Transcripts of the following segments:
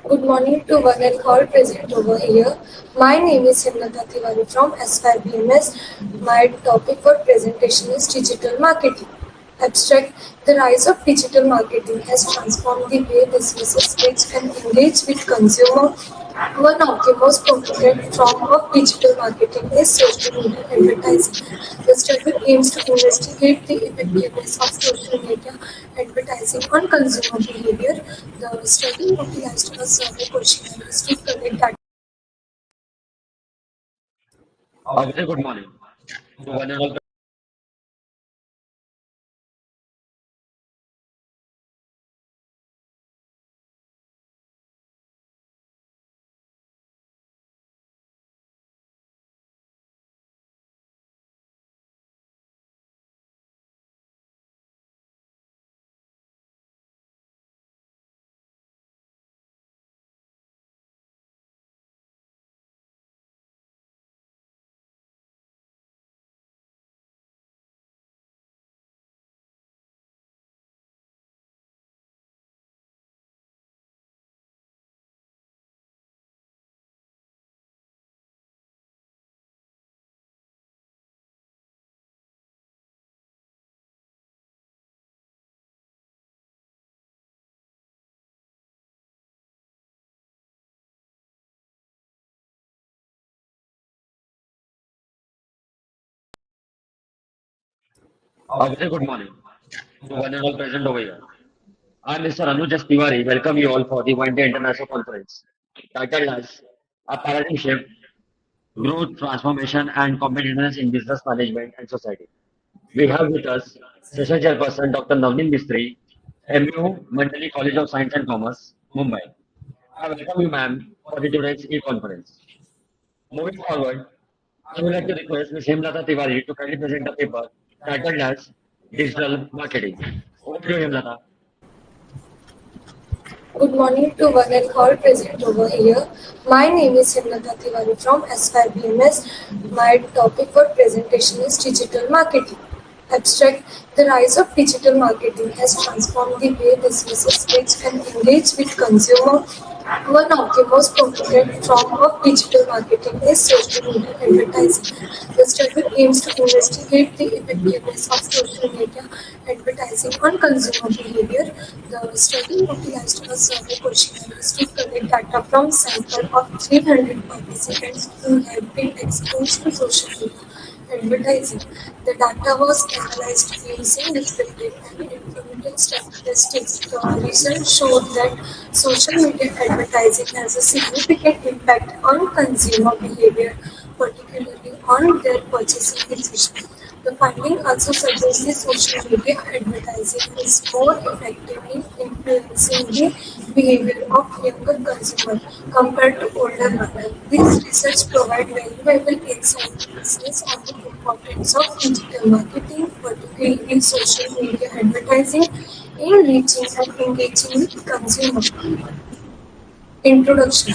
Good morning to one and all present over here. My name is Tiwari from Asst BMS. My topic for presentation is digital marketing. Abstract: the rise of digital marketing has transformed the way businesses reach and engage with consumers. One of the most prominent form of digital marketing is social media advertising. The study aims to investigate the effectiveness of social media advertising on consumer behavior. The study utilized a survey questionnaires to collect data. A very good morning to one and all. A very good morning to one and all present over here. I'm Mr. Anuj Tiwari. Welcome you all for the One Day International Conference titled as A Paradigm Shift, Growth, Transformation and Competitiveness in Business Management and Society. We have with us Session Chairperson Dr. Navneen Mistry, MU, Mandali College of Science and Commerce, Mumbai. I welcome you, ma'am, for the today's e-conference. Moving forward, I would like to request Ms. Hemlata Tiwari to kindly present the paper titled as Digital Marketing. Over to you, Hemlata. Good morning to one and all present over here. My name is Tiwari from Asst BMS. My topic for presentation is digital marketing. Abstract: the rise of digital marketing has transformed the way businesses reach and engage with consumers. One of the most prominent form of digital marketing is social media advertising. The study aims to investigate the effectiveness of social media advertising on consumer behavior. The study utilized a survey questionnaires to collect data from sample of 300 participants who had been exposed to social media advertising. The data was analyzed using descriptive and informative statistics. The research showed that social media advertising has a significant impact on consumer behavior, particularly on their purchasing decision. The finding also suggests that social media advertising is more effectively influencing the behavior of younger consumers compared to older ones. This research provides valuable insight to business on the importance of digital marketing, particularly in social media advertising, in reaching and engaging with consumers. Introduction: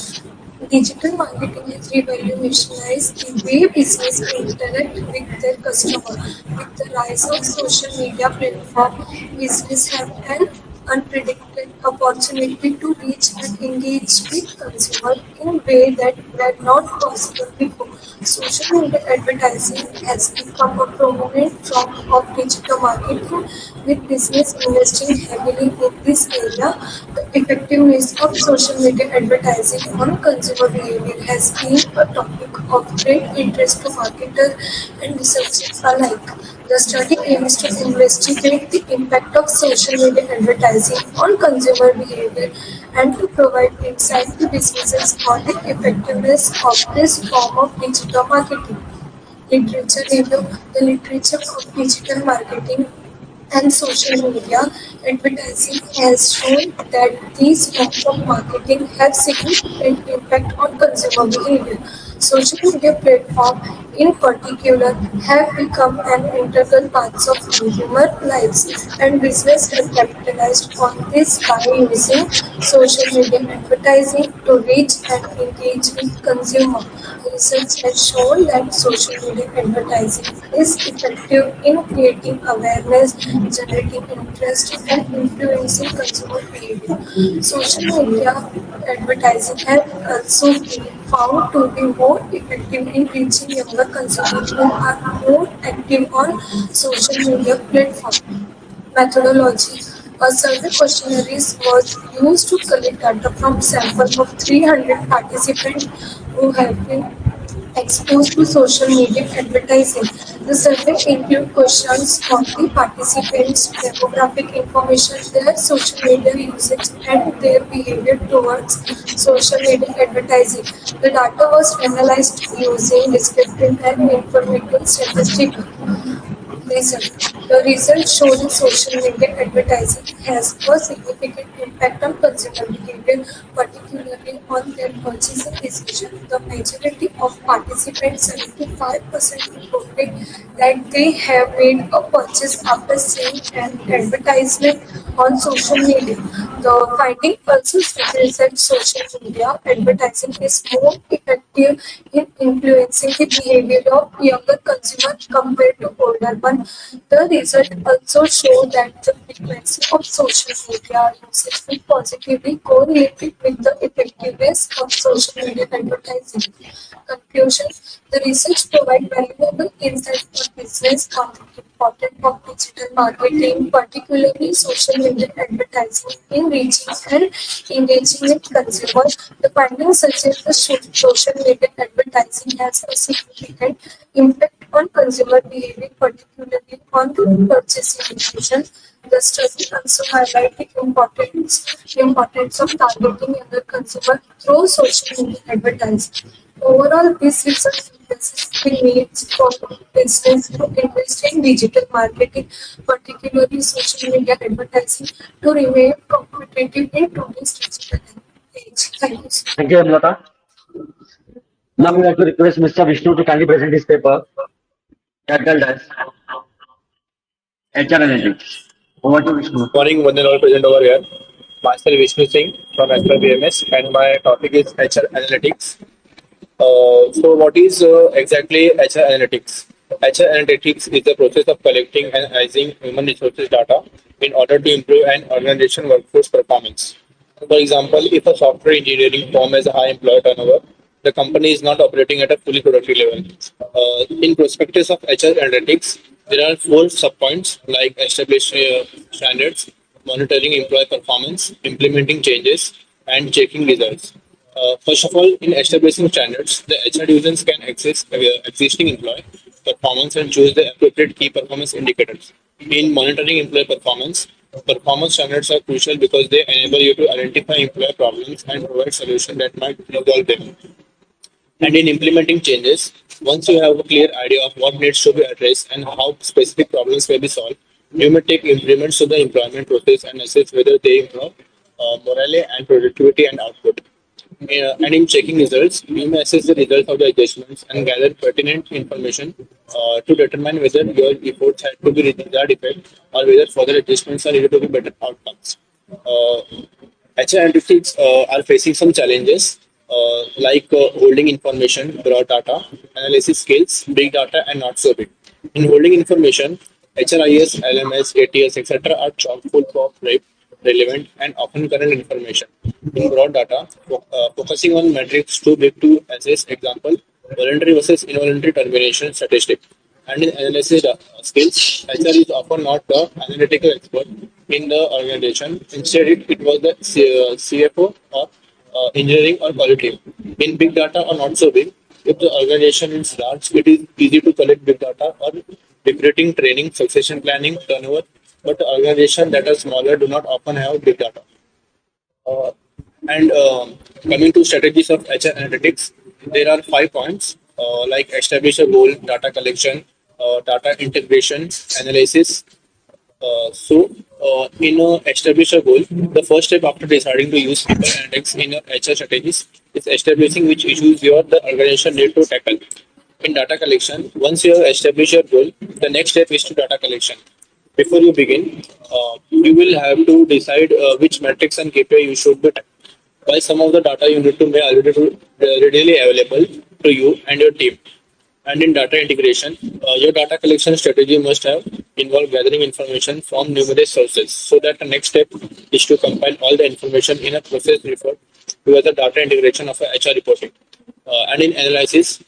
digital marketing has revolutionized the way business interact with their customer. With the rise of social media platform, business have an unpredicted opportunity to reach and engage with consumers in ways that were not possible before. Social media advertising has become a prominent form of digital marketing, with business investing heavily in this area. The effectiveness of social media advertising on consumer behavior has been a topic of great interest to marketers and researchers alike. The study aims to investigate the impact of social media advertising on consumer behavior and to provide insight to businesses on the effectiveness of this form of digital marketing. Literature review: the literature of digital marketing and social media advertising has shown that these forms of marketing have significant impact on consumer behavior. Social media platforms, in particular, have become an integral part of consumer lives, and business have capitalized on this by using social media advertising to reach and engage with consumers. Research has shown that social media advertising is effective in creating awareness, generating interest, and influencing consumer behavior. Social media advertising has also been found to be more effective in reaching younger consumers who are more active on social media platforms. Methodology. A survey questionnaire was used to collect data from sample of 300 participants who have been exposed to social media advertising. The survey include questions on the participants' demographic information, their social media usage, and their behavior towards social media advertising. The data was analyzed using descriptive and informative statistics. Result. The results show that social media advertising has a significant impact on consumer behavior, particularly on their purchasing decision. The majority of participants, 75%, reported that they have made a purchase after seeing an advertisement on social media. The finding also suggests that social media advertising is more effective in influencing the behavior of younger consumers compared to older ones. The result also show that the frequency of social media usage is positively correlated with the effectiveness of social media advertising. Conclusion. The research provides valuable insights for business on the importance of digital marketing, particularly social media advertising, in reaching and engaging with consumers. The findings suggest that social media advertising has a significant impact on consumer behavior, particularly on the purchasing decision. The study also highlights the importance of targeting younger consumers through social media advertising. Overall, this research emphasizes the need for business to invest in digital marketing, particularly social media advertising, to remain competitive in today's digital age. Thank you. Thank you, Amlata. Now we would like to request Mr. Vishnu to kindly present his paper titled as HR Analytics. Over to Vishnu. Morning, one and all present over here. Myself Vishnu Singh from Asst BMS, and my topic is HR Analytics. So, what is exactly HR Analytics? HR Analytics is the process of collecting and analyzing human resources data in order to improve an organization workforce performance. For example, if a software engineering firm has a high employee turnover, the company is not operating at a fully productive level. In prospectus of HR Analytics, there are four subpoints like establish standards, monitoring employee performance, implementing changes, and checking results. First of all, in establishing standards, the HR divisions can access existing employee performance and choose the appropriate key performance indicators. In monitoring employee performance, performance standards are crucial because they enable you to identify employee problems and provide solutions that might resolve them. And in implementing changes, once you have a clear idea of what needs to be addressed and how specific problems may be solved, you may take improvements to the employment process and assess whether they improve morale and productivity and output. And in checking results, you may assess the results of the adjustments and gather pertinent information to determine whether your efforts had to be desired effect or whether further adjustments are needed to be better outcomes. HR entities are facing some challenges like holding information, raw data, analysis skills, big data, and not so big. In holding information, HRIS, LMS, ATS, etc. are chock full of relevant, and often current information. In broad data, focusing on metrics too big to assess, example, voluntary versus involuntary termination statistic. And in analysis skills, HR is often not the analytical expert in the organization. Instead, it was the CFO or engineering or quality. In big data or not so big, if the organization is large, it is easy to collect big data or recruiting, training, succession planning, turnover. But organizations that are smaller do not often have big data. And coming to strategies of HR analytics, there are 5 points like establish a goal, data collection, data integration, analysis. So in establish a goal, the first step after deciding to use people analytics in your HR strategies is establishing which issues the organization need to tackle. In data collection, once you have established your goal, the next step is to data collection. Before you begin, you will have to decide which metrics and KPI you should be tracking. While some of the data you need to make readily available to you and your team. And in data integration, your data collection strategy must have involve gathering information from numerous sources. So that the next step is to compile all the information in a process referred to as the data integration of a HR reporting. And in analysis,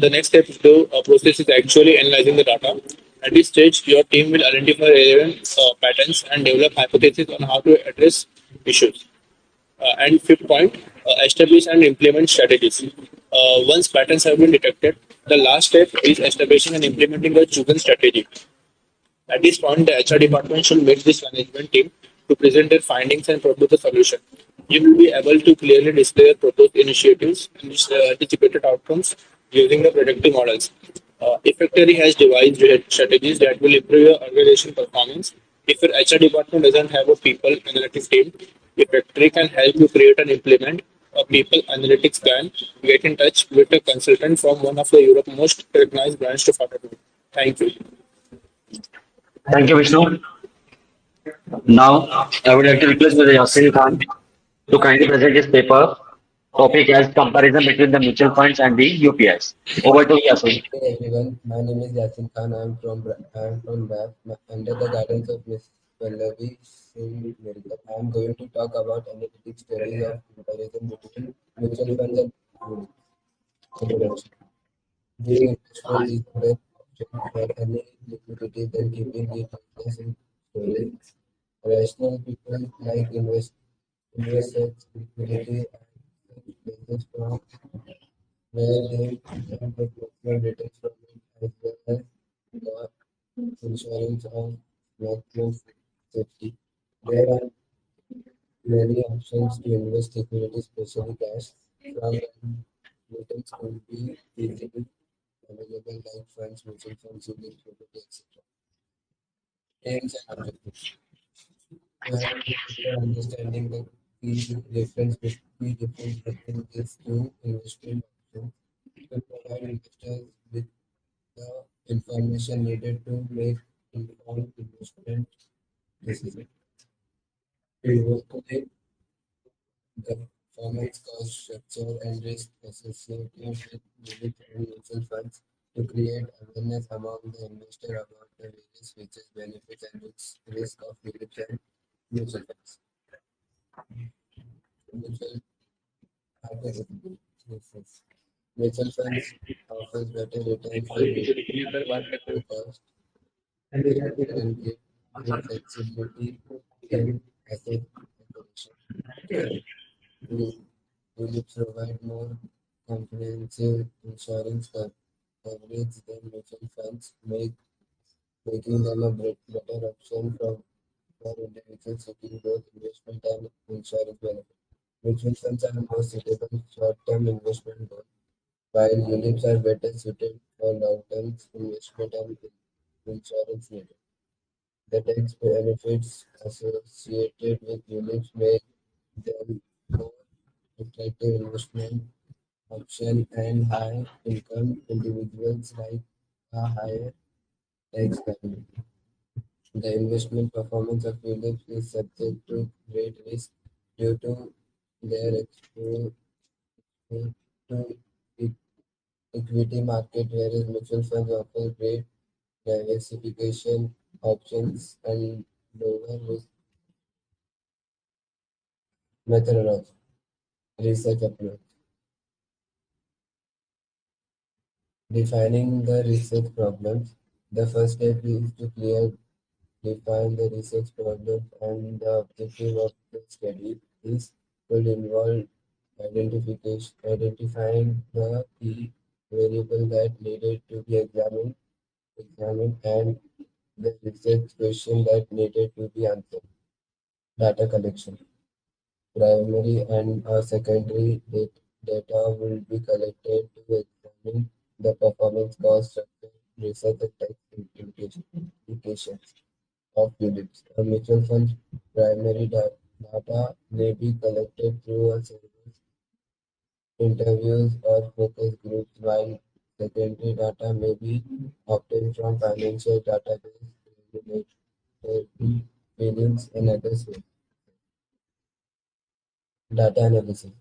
the next step is the process is actually analyzing the data. At this stage, your team will identify relevant patterns and develop hypotheses on how to address issues. And fifth point, establish and implement strategies. Once patterns have been detected, the last step is establishing and implementing a chosen strategy. At this point, the HR department should meet this management team to present their findings and propose the solution. You will be able to clearly display your proposed initiatives and anticipated outcomes using the predictive models. Effectively has devised strategies that will improve your organization performance. If your HR department doesn't have a people analytics team, Effectively can help you create and implement a people analytics plan. Get in touch with a consultant from one of the Europe most recognized brands to follow. Thank you. Thank you, Vishnu. Now, I would like to request Mr. Yasin Khan to kindly present his paper topic as comparison between the mutual funds and the UPIs. Over to you, Yasin. Hey everyone, my name is Yasin Khan. I am from BAF. Under the guidance of Ms. Pallavi Singh Mirgal, I am going to talk about analytic studies of comparison between mutual funds and units. Introduction. Giving investment is the best option for any liquidity than keeping it in storage. Rational people like investors liquidity and places from where they can get maximum returns from it as well as the insurance of maximum safety. There are many options to invest liquidity, especially cash. From returns could be easily available like funds, mutual funds, unit property, etc. Aims and objectives. To have a better understanding the key difference between these two investment options to provide investors with the information needed to make informed investment decisions. To evaluate the performance cost structure and risk associated with unit and mutual funds to create awareness among the investor about the various features, benefits, and risk of unit and mutual funds. Mutual Yes. Mutual funds offers better returns than cost and give flexibility in asset allocation. Units provide more comprehensive insurance coverage than mutual funds, making them a better option for individuals seeking both investment and insurance benefits. Mutual funds are more suitable short-term investment goals, while units are better suited for long-term investment and insurance needs. The tax benefits associated with units make them more attractive investment option and high income individuals like a higher tax bracket. The investment performance of units is subject to great risk due to their exposure to e- equity market, whereas mutual funds offer great diversification options and lower risk methodology. Research approach. Defining the research problems. The first step is to define the research problem and the objective of the study. This could involve identifying the key variable that needed to be examined and the research question that needed to be answered. Data collection. Primary and secondary data will be collected to examine the performance, cost structure, research, and tax implications. of units. A mutual fund's primary data may be collected through a survey, interviews, or focus groups, while secondary data may be obtained from financial database, regulatory filings, and other sources. Data analysis.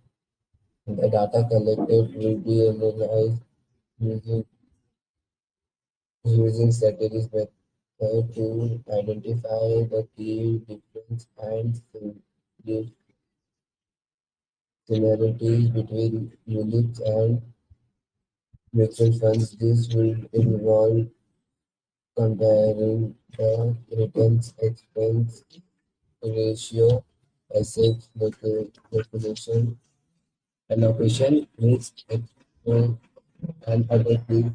The data collected will be analyzed using strategies to identify the key difference and similarities between units and mutual funds. This will involve comparing the returns expense ratio, assets calculation, allocation, risk, expense, and other key.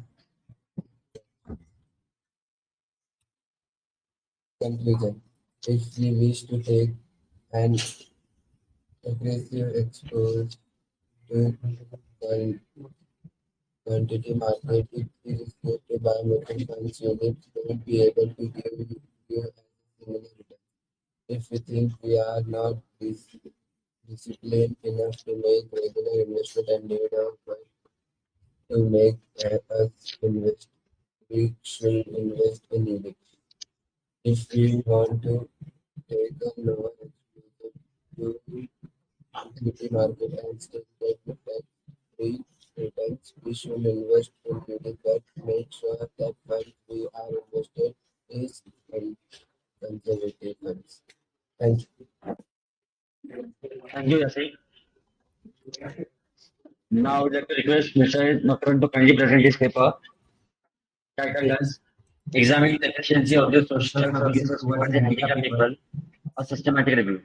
Conclusion. If we wish to take an aggressive exposure to the quantity market, it is good to buy mutual funds units won't be able to give you a similar return. If we think we are not disciplined enough to make regular investment and need a fund to make us invest, we should invest in units. If we want to take a lower exposure to equity market and still get the tax-free returns, we should invest in units that make sure that funds we are invested is conservative funds. Thank you. Thank you, Yasi. Now I would like to request Mr. Makran to kindly present his paper titled as Examining the Efficiency of the Social Services Towards the Handicapped People, a Systematic Review.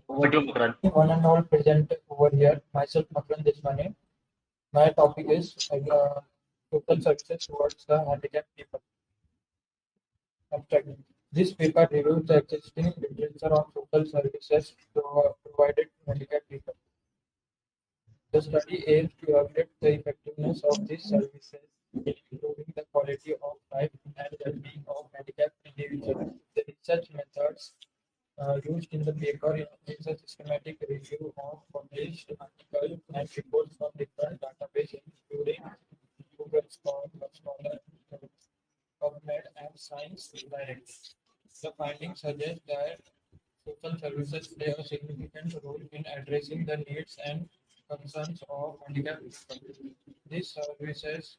Over to you, Makran. One and all present over here. Myself, Makran Deshmane. My topic is social services towards the handicapped people. Abstract. This paper reviews the existing literature on social services provided to handicapped people. The study aims to evaluate the effectiveness of these services in improving the quality of life and well-being of handicapped individuals. The research methods used in the paper is a systematic review of published articles and reports from different databases, including Google Scholar, PubMed, and Science Direct. The findings suggest that social services play a significant role in addressing the needs and concerns of handicapped people. These services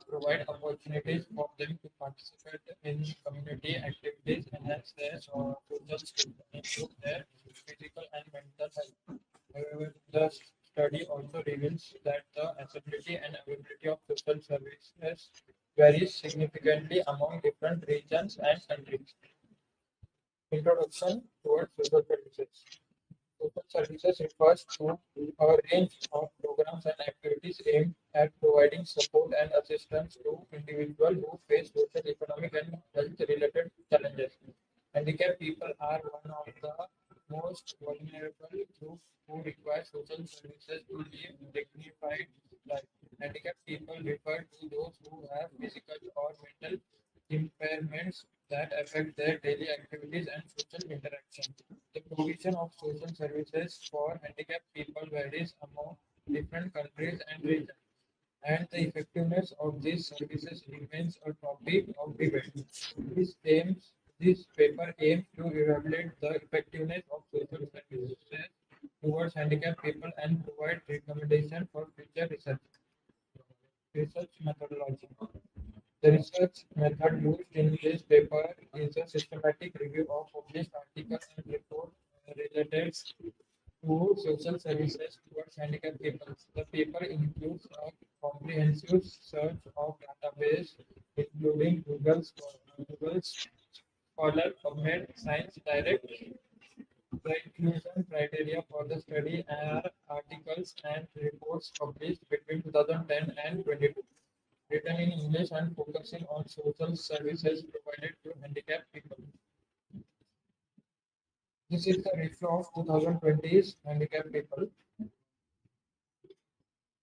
provide opportunities for them to participate in community activities, enhance their social skills, and improve their physical and mental health. However, the study also reveals that the accessibility and availability of social services varies significantly among different regions and countries. Introduction towards social services. Social services refers to a range of programs and activities aimed at providing support and assistance to individuals who face social, economic, and health-related challenges. Handicapped people are one of the most vulnerable groups who require social services to live dignified life. Handicapped people refer to those who have physical or mental impairments that affect their daily activities and social interaction. The provision of social services for handicapped people varies among different countries and regions, and the effectiveness of these services remains a topic of debate. This paper aims to evaluate the effectiveness of social services towards handicapped people and provide recommendations for future research. Research methodology. The research method used in this paper is a systematic review of published articles and reports related to social services towards handicapped people. The paper includes a comprehensive search of database, including Google's Scholar, PubMed, Science Direct. The inclusion criteria for the study are articles and reports published between 2010 and 22, written in English and focusing on social services provided to handicapped people. This is the ratio of 2020's handicapped people.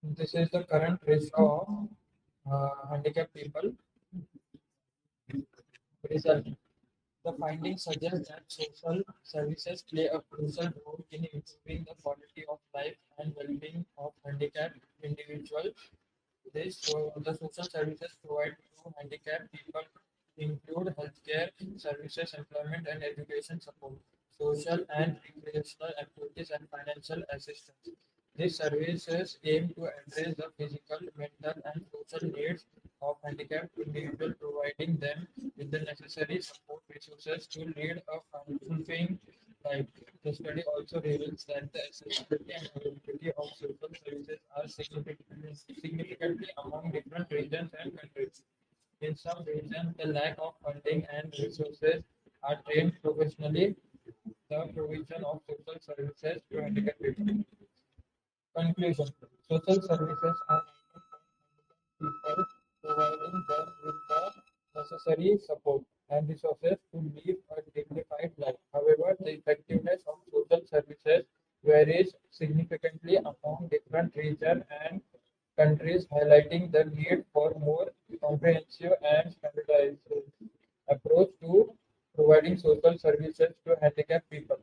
This is the current ratio of handicapped people result. The findings suggest that social services play a crucial role in improving the quality of life and well-being of handicapped individuals. The social services provided to handicapped people include healthcare services, employment and education support, social and recreational activities, and financial assistance. These services aim to address the physical, mental, and social needs of handicapped individuals, providing them with the necessary support resources to lead a fulfilling life. The study also reveals that the accessibility and availability of social services are significantly among different regions and countries. In some regions, the lack of funding and resources are trained professionally. The provision of social services to handicapped people. Conclusion: social services are people, providing them with the necessary support and resources to live a dignified life. However, the effectiveness of social services varies significantly among different regions and countries, highlighting the need for more comprehensive and standardized approach to providing social services to handicapped people.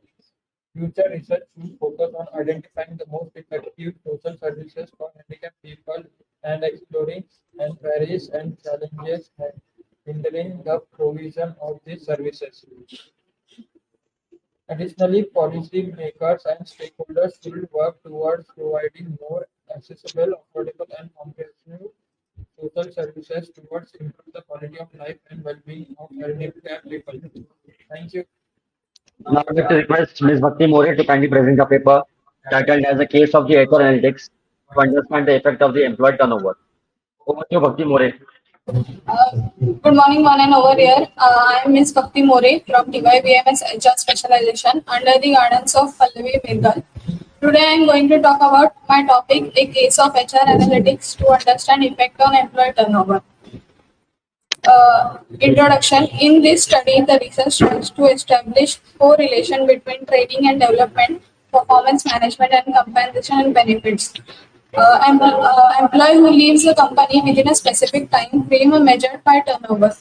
Future research should focus on identifying the most effective social services for handicapped people and exploring and barriers and challenges hindering the provision of these services. Additionally, policymakers and stakeholders should work towards providing more accessible, affordable, and comprehensive social services towards improve the quality of life and well-being of handicapped people. Thank you. Now I'd like to request Ms. Bhakti More to kindly present a paper titled as a case of the HR analytics to understand the effect of the employee turnover. Over to you, Bhakti More. Good morning, one and over here. I am Ms. Bhakti More from Tiwari BMS HR Specialization under the guidance of Pallavi Mirgal. Today I am going to talk about my topic, a case of HR analytics to understand effect on employee turnover. Introduction. In this study, the research tries to establish correlation between training and development, performance management, and compensation and benefits. Employee who leaves the company within a specific time frame are measured by turnover.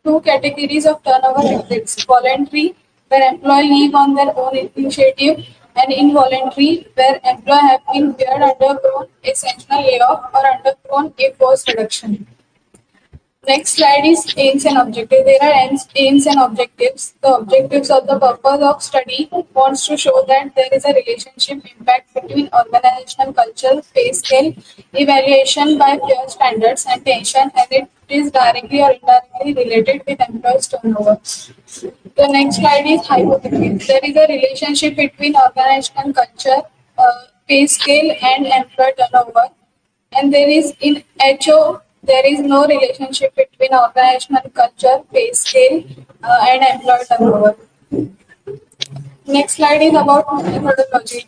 Two categories of turnover exist: voluntary, where employee leave on their own initiative, and involuntary, where employee have been feared undergone a sanctional layoff or undergone a forced reduction. Next slide is aims and objectives. There are aims and objectives. The objectives of the purpose of study wants to show that there is a relationship impact between organizational culture, pay scale, evaluation by peer standards, and tension, and it is directly or indirectly related with employees' turnover. The next slide is hypothesis. There is a relationship between organizational culture, pay scale, and employee turnover. And there is in HO, there is no relationship between organizational culture, pay scale, and employee turnover. Next slide is about methodology.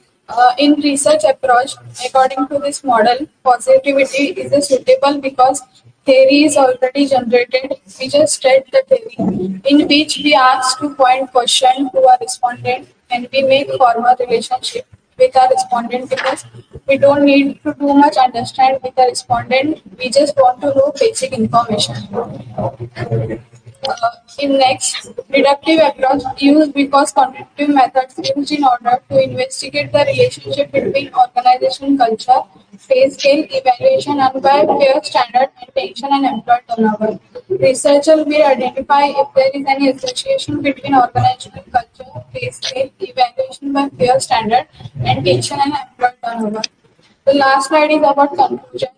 In research approach, according to this model, positivity is a suitable because theory is already generated. We just state the theory, in which we ask to point question to our respondent and we make formal relationship with our respondent because we don't need to too much understand with the respondent. We just want to know basic information. In next, deductive approach used because quantitative methods used in order to investigate the relationship between organization culture, pay scale, evaluation, and by peer standard, attention, and employee turnover. Researcher will identify if there is any association between organizational culture, pay scale, evaluation by peer standard, attention, and employee turnover. The last slide is about conclusion.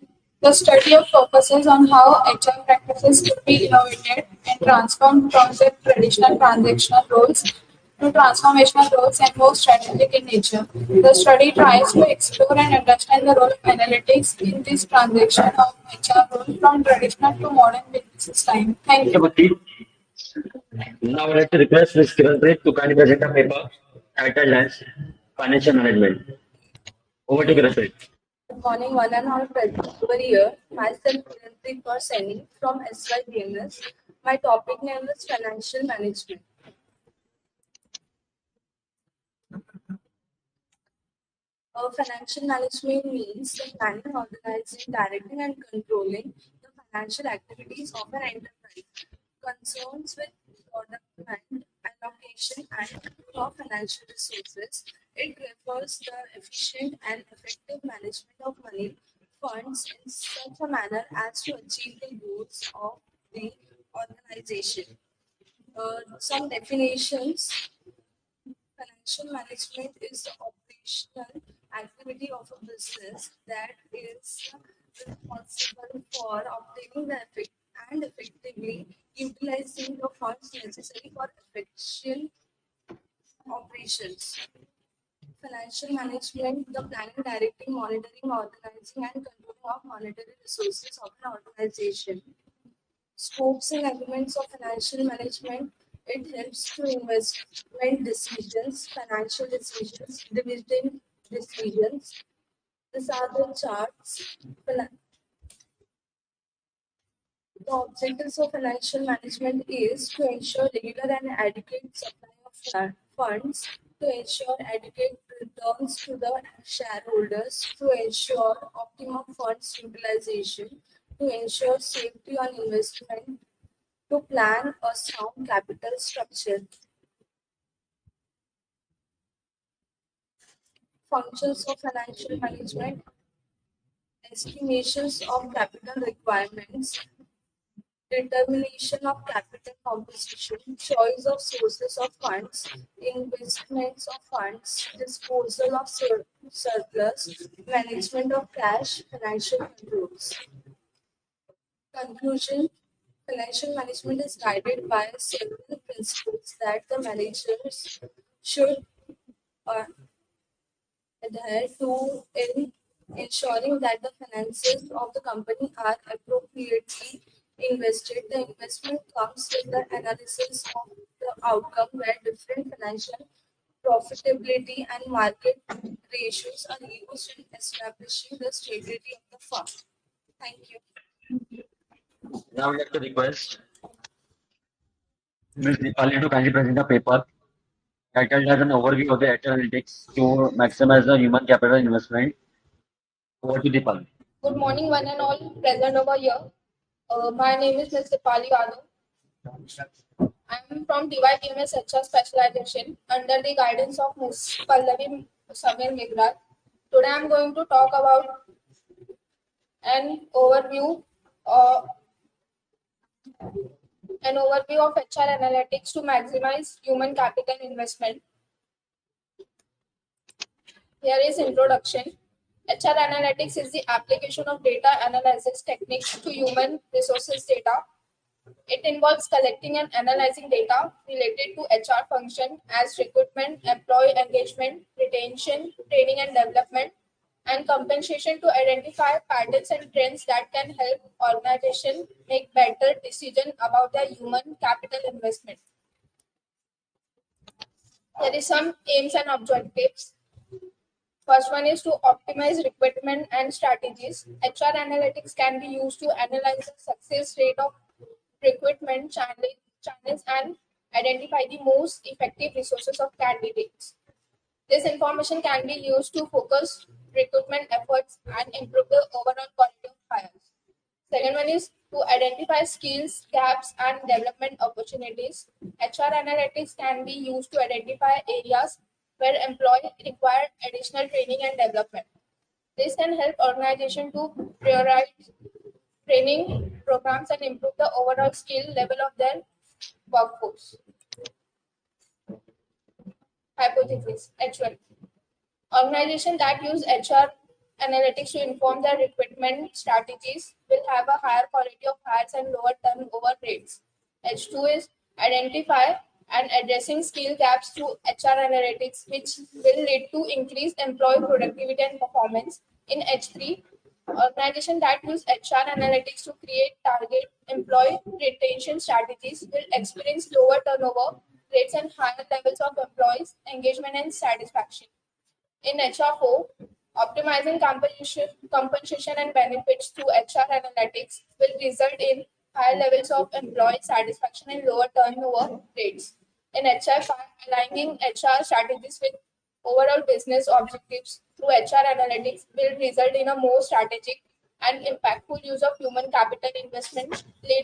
The study of focuses on how HR practices could be innovated and transformed from their traditional transactional roles to transformational roles and more strategic in nature. The study tries to explore and understand the role of analytics in this transition of HR role from traditional to modern business time. Thank Thank you, you. Bhakti. Now I'd like to request Ms. Kiranpreet to kindly present a paper titled as Financial Management. Over to Kiranpreet. Good morning, one and all present over here. Myself, Kuldeep for sending from SYBMS. My topic name is Financial Management. Financial management means the planning, organizing, directing, and controlling the financial activities of an enterprise. Concerns with product demand, allocation and control of financial resources. It refers the efficient and effective management of money funds in such a manner as to achieve the goals of the organization. Some definitions. Financial management is the operational activity of a business that is responsible for obtaining the effect and effectively utilizing the funds necessary for efficient operations. Financial management, the planning, directing, monitoring, organizing, and controlling of monetary resources of an organization. Scopes and elements of financial management. It helps to investment decisions, financial decisions, dividend decisions. These are the charts. The objectives of financial management is to ensure regular and adequate supply of funds, to ensure adequate returns to the shareholders, to ensure optimum funds utilization, to ensure safety on investment, to plan a sound capital structure. Functions of financial management, estimations of capital requirements, determination of capital composition, choice of sources of funds, investments of funds, disposal of surplus, management of cash, financial controls. Conclusion. Financial management is guided by several principles that the managers should adhere to in ensuring that the finances of the company are appropriately invested. The investment comes with the analysis of the outcome where different financial profitability and market ratios are used in establishing the stability of the firm. Thank you. Now I would like to request Ms. Dipali to kindly present a paper titled as an overview of the HR analytics to maximize the human capital investment. Over to Dipali. Good morning, one and all present over here. My name is Ms. Dipali Yadav. I am from BMS HR specialization under the guidance of Ms. Pallavi Mirgal. Today I am going to talk about an overview of HR analytics to maximize human capital investment. Here is introduction. HR analytics is the application of data analysis techniques to human resources data. It involves collecting and analyzing data related to HR function as recruitment, employee engagement, retention, training and development, and compensation to identify patterns and trends that can help organizations make better decisions about their human capital investment. There is some aims and objectives. First one is to optimize recruitment and strategies. HR analytics can be used to analyze the success rate of recruitment channels and identify the most effective resources of candidates. This information can be used to focus recruitment efforts and improve the overall quality of hires. Second one is to identify skills, gaps, and development opportunities. HR analytics can be used to identify areas where employees require additional training and development. This can help organizations to prioritize training programs and improve the overall skill level of their workforce. Hypothesis H1. Organizations that use HR analytics to inform their recruitment strategies will have a higher quality of hires and lower turnover rates. H2 is identify and addressing skill gaps through HR analytics, which will lead to increased employee productivity and performance. In H3, organizations that use HR analytics to create target employee retention strategies will experience lower turnover rates and higher levels of employees' engagement and satisfaction. In HR4, optimizing compensation and benefits through HR analytics will result in higher levels of employee satisfaction and lower turnover rates. In HR5, aligning HR strategies with overall business objectives through HR analytics will result in a more strategic and impactful use of human capital investment, leading